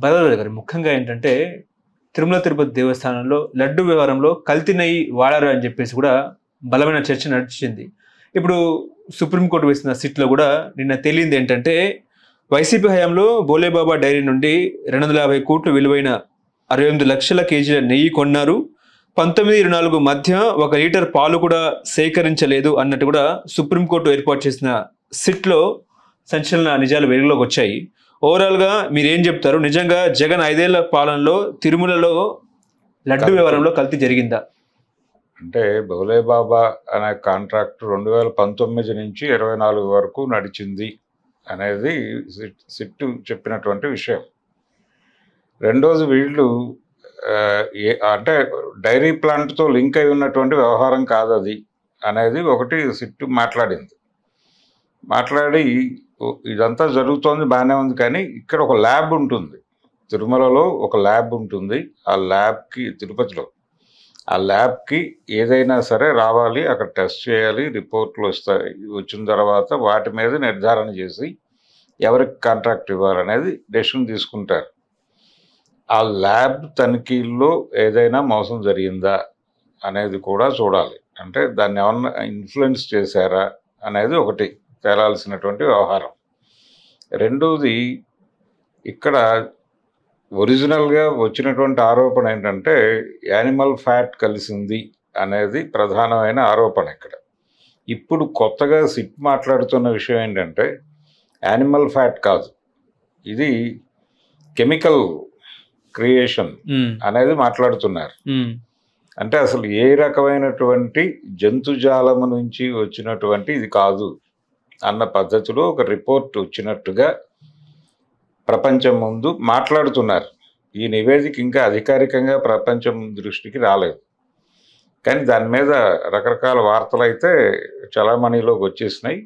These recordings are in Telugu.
భరద్వాజ్ గారు ముఖ్యంగా ఏంటంటే, తిరుమల తిరుపతి దేవస్థానంలో లడ్డు వ్యవహారంలో కల్తీ నెయ్యి వాడారు అని చెప్పేసి కూడా బలమైన చర్చ నడిచింది. ఇప్పుడు సుప్రీంకోర్టు వేసిన సిట్‌లో కూడా నిన్న తేలింది ఏంటంటే, వైసీపీ హయాంలో భోలేబాబా డైరీ నుండి 250 కోట్లు విలువైన 68 లక్షల కేజీల నెయ్యి కొన్నారు. 19, 24 మధ్య 1 లీటర్ పాలు కూడా సేకరించలేదు అన్నట్టు కూడా సుప్రీంకోర్టు ఏర్పాటు చేసిన సిట్‌లో సంచలన నిజాలు వెలుగులోకి వచ్చాయి. ఓవరాల్‌గా మీరేం చెప్తారు? నిజంగా జగన్ 5 ఏళ్ల పాలనలో తిరుమలలో లడ్డు వ్యవహారంలో కల్తీ జరిగిందా? అంటే భోలేబాబా అనే కాంట్రాక్ట్ 2019 నుంచి 24 వరకు నడిచింది అనేది సిట్టు చెప్పినటువంటి విషయం. రెండోది వీళ్ళు అంటే డైరీ ప్లాంట్తో లింక్ అయి ఉన్నటువంటి వ్యవహారం కాదది అనేది ఒకటి సిట్టు మాట్లాడింది. మాట్లాడి ఇదంతా జరుగుతోంది బాగానే ఉంది, కానీ ఇక్కడ ఒక ల్యాబ్ ఉంటుంది, తిరుమలలో ఒక ల్యాబ్ ఉంటుంది. ఆ ల్యాబ్కి తిరుపతిలో ఆ ల్యాబ్కి ఏదైనా సరే రావాలి, అక్కడ టెస్ట్ చేయాలి, రిపోర్ట్లు వస్తాయి. వచ్చిన తర్వాత వాటి మీద నిర్ధారణ చేసి ఎవరికి కాంట్రాక్ట్ ఇవ్వాలనేది డెసిషన్ తీసుకుంటారు. ఆ ల్యాబ్ తనిఖీల్లో ఏదైనా మోసం జరిగిందా అనేది కూడా చూడాలి. అంటే దాన్ని ఏమన్నా ఇన్ఫ్లుయెన్స్ చేశారా అనేది ఒకటి తేలాల్సినటువంటి వ్యవహారం. రెండోది, ఇక్కడ ఒరిజినల్గా వచ్చినటువంటి ఆరోపణ ఏంటంటే యానిమల్ ఫ్యాట్ కలిసింది అనేది ప్రధానమైన ఆరోపణ ఇక్కడ. ఇప్పుడు కొత్తగా సిట్ మాట్లాడుతున్న విషయం ఏంటంటే యానిమల్ ఫ్యాట్ కాదు, ఇది కెమికల్ క్రియేషన్ అనేది మాట్లాడుతున్నారు. అంటే అసలు ఏ రకమైనటువంటి జంతుజాలము నుంచి వచ్చినటువంటి ఇది కాదు అన్న పద్ధతిలో ఒక రిపోర్ట్ వచ్చినట్టుగా ప్రపంచం ముందు మాట్లాడుతున్నారు. ఈ నివేదిక ఇంకా అధికారికంగా ప్రపంచం దృష్టికి రాలేదు, కానీ దాని మీద రకరకాల వార్తలు అయితే చలామణిలోకి వచ్చేసినాయి.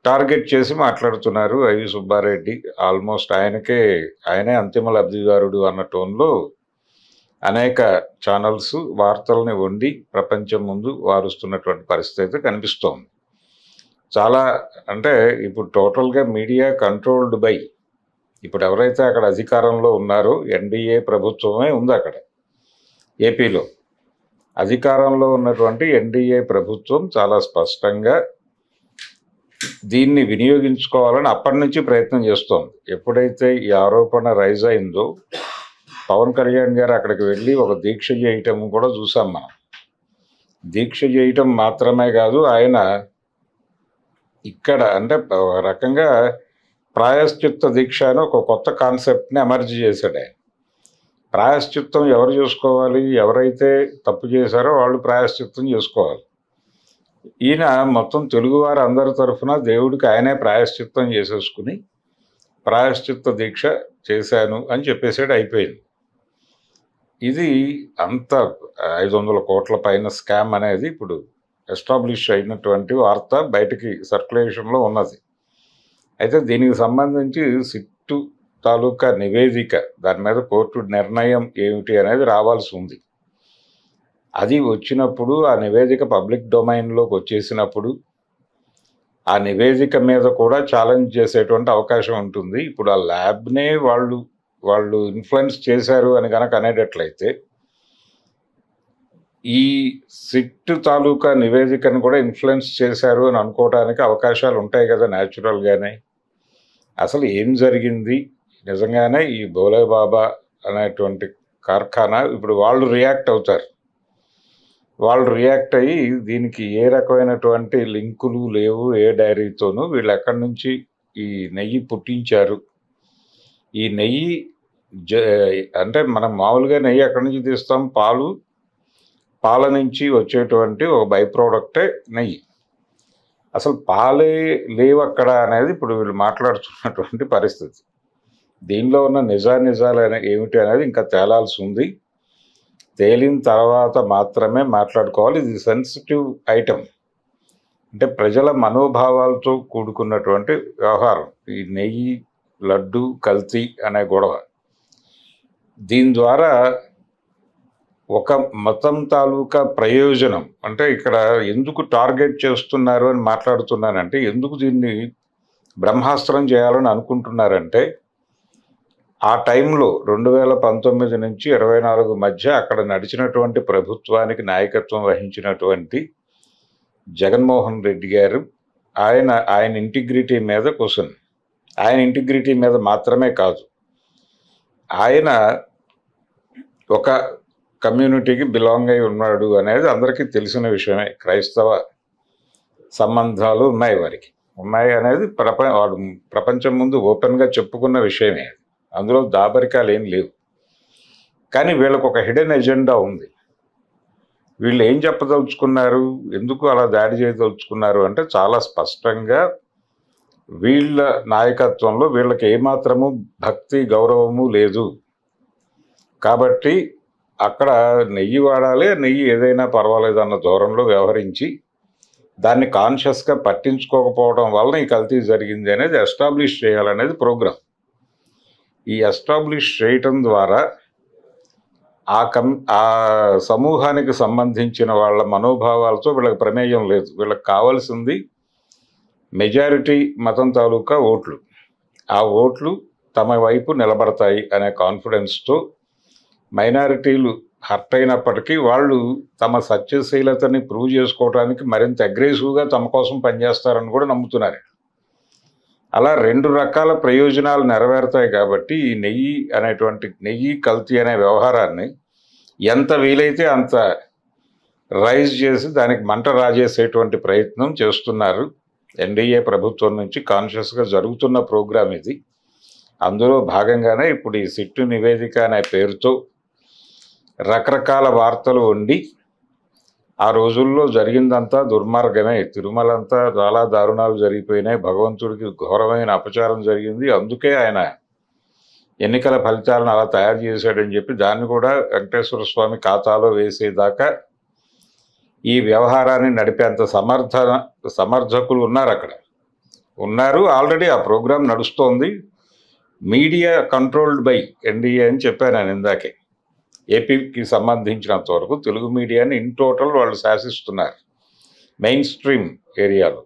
టార్గెట్ చేసి మాట్లాడుతున్నారు. ఐవి సుబ్బారెడ్డి ఆల్మోస్ట్ ఆయనే అంతిమ లబ్ధిదారుడు అన్న టోన్లో అనేక ఛానల్స్ వార్తల్ని వండి ప్రపంచం ముందు వారుస్తున్నటువంటి పరిస్థితి అయితే కనిపిస్తోంది. చాలా అంటే ఇప్పుడు టోటల్గా మీడియా కంట్రోల్డ్ బై, ఇప్పుడు ఎవరైతే అక్కడ అధికారంలో ఉన్నారో ఎన్డీఏ ప్రభుత్వమే ఉంది అక్కడ. ఏపీలో అధికారంలో ఉన్నటువంటి ఎన్డీఏ ప్రభుత్వం చాలా స్పష్టంగా దీన్ని వినియోగించుకోవాలని అప్పటి నుంచి ప్రయత్నం చేస్తోంది. ఎప్పుడైతే ఈ ఆరోపణ రైజ్ అయిందో పవన్ కళ్యాణ్ గారు అక్కడికి వెళ్ళి ఒక దీక్ష చేయటం కూడా చూసాం మనం. దీక్ష చేయటం మాత్రమే కాదు, ఆయన ఇక్కడ అంటే ఒక రకంగా ప్రాయశ్చిత్త దీక్ష అని ఒక కొత్త కాన్సెప్ట్ని ఎమర్జ్ చేశాడు ఆయన. ప్రాయశ్చిత్తం ఎవరు చేసుకోవాలి? ఎవరైతే తప్పు చేశారో వాళ్ళు ప్రాయశ్చిత్తం చేసుకోవాలి. ఈయన మొత్తం తెలుగువారు అందరి తరఫున దేవుడికి ఆయనే ప్రాయశ్చిత్తం చేసేసుకుని ప్రాయశ్చిత్త దీక్ష చేశాను అని చెప్పేసాడు, అయిపోయింది. ఇది అంత 500 కోట్ల పైన స్కామ్ అనేది ఇప్పుడు ఎస్టాబ్లిష్ అయినటువంటి వార్త బయటికి సర్క్యులేషన్లో ఉన్నది. అయితే దీనికి సంబంధించి సిట్టు తాలూకా నివేదిక, దాని మీద కోర్టు నిర్ణయం ఏమిటి అనేది రావాల్సి ఉంది. అది వచ్చినప్పుడు ఆ నివేదిక పబ్లిక్ డొమైన్లోకి వచ్చేసినప్పుడు ఆ నివేదిక మీద కూడా ఛాలెంజ్ చేసేటువంటి అవకాశం ఉంటుంది. ఇప్పుడు ఆ ల్యాబ్నే వాళ్ళు ఇన్ఫ్లుయెన్స్ చేశారు అని కనుక అనేటట్లయితే ఈ సిట్ తాలూకా నివేదికను కూడా ఇన్ఫ్లుయెన్స్ చేశారు అని అనుకోవడానికి అవకాశాలు ఉంటాయి కదా న్యాచురల్గానే. అసలు ఏం జరిగింది నిజంగానే ఈ భోలేబాబా అనేటువంటి కార్ఖానా, ఇప్పుడు వాళ్ళు రియాక్ట్ అవుతారు. వాళ్ళు రియాక్ట్ అయ్యి దీనికి ఏ రకమైనటువంటి లింకులు లేవు ఏ డైరీతోనూ, వీళ్ళు ఎక్కడి నుంచి ఈ నెయ్యి పుట్టించారు, ఈ నెయ్యి అంటే మనం మామూలుగా నెయ్యి ఎక్కడి నుంచి తీస్తాం? పాల నుంచి వచ్చేటువంటి ఒక బై ప్రోడక్టే నెయ్యి. అసలు పాలే లేవు అక్కడ అనేది ఇప్పుడు వీళ్ళు మాట్లాడుతున్నటువంటి పరిస్థితి. దీనిలో ఉన్న నిజాలు ఏమిటి అనేది ఇంకా తేలాల్సి ఉంది. తేలిన తర్వాత మాత్రమే మాట్లాడుకోవాలి. ఇది సెన్సిటివ్ ఐటమ్, అంటే ప్రజల మనోభావాలతో కూడుకున్నటువంటి వ్యవహారం. ఈ నెయ్యి లడ్డు కల్తీ అనే గొడవ, దీని ద్వారా ఒక మతం తాలూకా ప్రయోజనం, అంటే ఇక్కడ ఎందుకు టార్గెట్ చేస్తున్నారు అని మాట్లాడుతున్నానంటే, ఎందుకు దీన్ని బ్రహ్మాస్త్రం చేయాలని అనుకుంటున్నారంటే ఆ టైంలో 2019 నుంచి 24 మధ్య అక్కడ నడిచినటువంటి ప్రభుత్వానికి నాయకత్వం వహించినటువంటి జగన్మోహన్ రెడ్డి గారు ఆయన ఇంటిగ్రిటీ మీద క్వశ్చన్. ఆయన ఇంటిగ్రిటీ మీద మాత్రమే కాదు, ఆయన ఒక కమ్యూనిటీకి బిలాంగ్ అయి ఉన్నాడు అనేది అందరికీ తెలిసిన విషయమే. క్రైస్తవ సంబంధాలు ఉన్నాయి, వారికి ఉన్నాయి అనేది ప్రపంచం ముందు ఓపెన్గా చెప్పుకున్న విషయమే. అందులో దాబరికాలు ఏం లేవు. కానీ వీళ్ళకు ఒక హిడెన్ ఎజెండా ఉంది. వీళ్ళు ఏం చెప్పదలుచుకున్నారు, ఎందుకు అలా దాడి చేయదలుచుకున్నారు అంటే చాలా స్పష్టంగా వీళ్ళ నాయకత్వంలో వీళ్ళకి ఏమాత్రము భక్తి గౌరవము లేదు. కాబట్టి అక్కడ నెయ్యి వాడాలి, నెయ్యి ఏదైనా పర్వాలేదు అన్న దూరంలో వ్యవహరించి దాన్ని కాన్షియస్గా పట్టించుకోకపోవడం వలన ఈ కల్తీ జరిగింది అనేది ఎస్టాబ్లిష్ చేయాలనేది ప్రోగ్రాం. ఈ ఎస్టాబ్లిష్ చేయటం ద్వారా ఆ సమూహానికి సంబంధించిన వాళ్ళ మనోభావాలతో వీళ్ళకి ప్రమేయం లేదు. వీళ్ళకి కావాల్సింది మెజారిటీ మతం తాలూకా ఓట్లు. ఆ ఓట్లు తమ వైపు నిలబడతాయి అనే కాన్ఫిడెన్స్తో మైనారిటీలు హర్ట్ అయినప్పటికీ వాళ్ళు తమ సత్యశీలతని ప్రూవ్ చేసుకోవడానికి మరింత అగ్రెసివ్గా తమ కోసం పనిచేస్తారని కూడా నమ్ముతున్నారు. అలా 2 రకాల ప్రయోజనాలు నెరవేరుతాయి. కాబట్టి ఈ నెయ్యి కల్తీ అనే వ్యవహారాన్ని ఎంత వీలైతే అంత రైజ్ చేసి దానికి మంట రాజేసేటువంటి ప్రయత్నం చేస్తున్నారు. ఎన్డీఏ ప్రభుత్వం నుంచి కాన్షియస్గా జరుగుతున్న ప్రోగ్రాం ఇది. అందులో భాగంగానే ఇప్పుడు ఈ సిట్టు నివేదిక అనే పేరుతో రకరకాల వార్తలు వండి ఆ రోజుల్లో జరిగిందంతా దుర్మార్గమే. తిరుమలంతా చాలా దారుణాలు జరిగిపోయినాయి, భగవంతుడికి ఘోరమైన అపచారం జరిగింది, అందుకే ఆయన ఎన్నికల ఫలితాలను అలా తయారు చేశాడని చెప్పి దాన్ని కూడా వెంకటేశ్వర స్వామి ఖాతాలో వేసేదాకా ఈ వ్యవహారాన్ని నడిపేంత సమర్థకులు ఉన్నారు, అక్కడ ఉన్నారు. ఆల్రెడీ ఆ ప్రోగ్రాం నడుస్తోంది. మీడియా కంట్రోల్డ్ బై ఎన్డీఏ అని చెప్పాను నేను ఇందాకే. ఏపీకి సంబంధించినంత వరకు తెలుగు మీడియాని ఇన్ టోటల్ వాళ్ళు శాసిస్తున్నారు మెయిన్ స్ట్రీమ్ ఏరియాలో.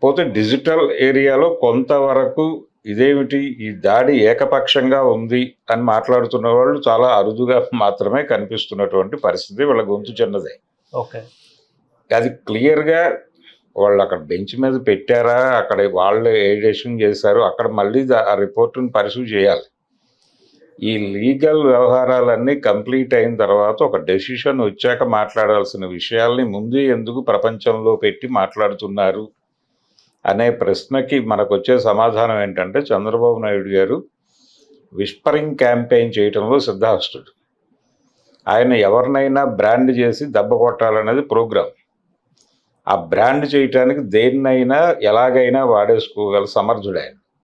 పోతే డిజిటల్ ఏరియాలో కొంతవరకు ఇదేమిటి ఈ దాడి ఏకపక్షంగా ఉంది అని మాట్లాడుతున్న వాళ్ళు చాలా అరుదుగా మాత్రమే కనిపిస్తున్నటువంటి పరిస్థితి. వాళ్ళ గొంతు చిన్నదే. ఓకే, అది క్లియర్గా వాళ్ళు అక్కడ బెంచ్ మీద పెట్టారా, అక్కడ వాళ్ళు ఏ డెసిషన్ చేశారు, అక్కడ మళ్ళీ ఆ రిపోర్టును పరిశూ చేయాలి. ఈ లీగల్ వ్యవహారాలన్నీ కంప్లీట్ అయిన తర్వాత ఒక డెసిషన్ వచ్చాక మాట్లాడాల్సిన విషయాల్ని ముందే ఎందుకు ప్రపంచంలో పెట్టి మాట్లాడుతున్నారు అనే ప్రశ్నకి మనకు వచ్చే సమాధానం ఏంటంటే చంద్రబాబు నాయుడు గారు విస్పరింగ్ క్యాంపెయిన్ చేయటంలో సిద్ధహస్తుడు. ఆయన ఎవరినైనా బ్రాండ్ చేసి దెబ్బ కొట్టాలనేది ప్రోగ్రాం. ఆ బ్రాండ్ చేయటానికి దేన్నైనా ఎలాగైనా వాడేసుకోగల సమర్థుడు ఆయన.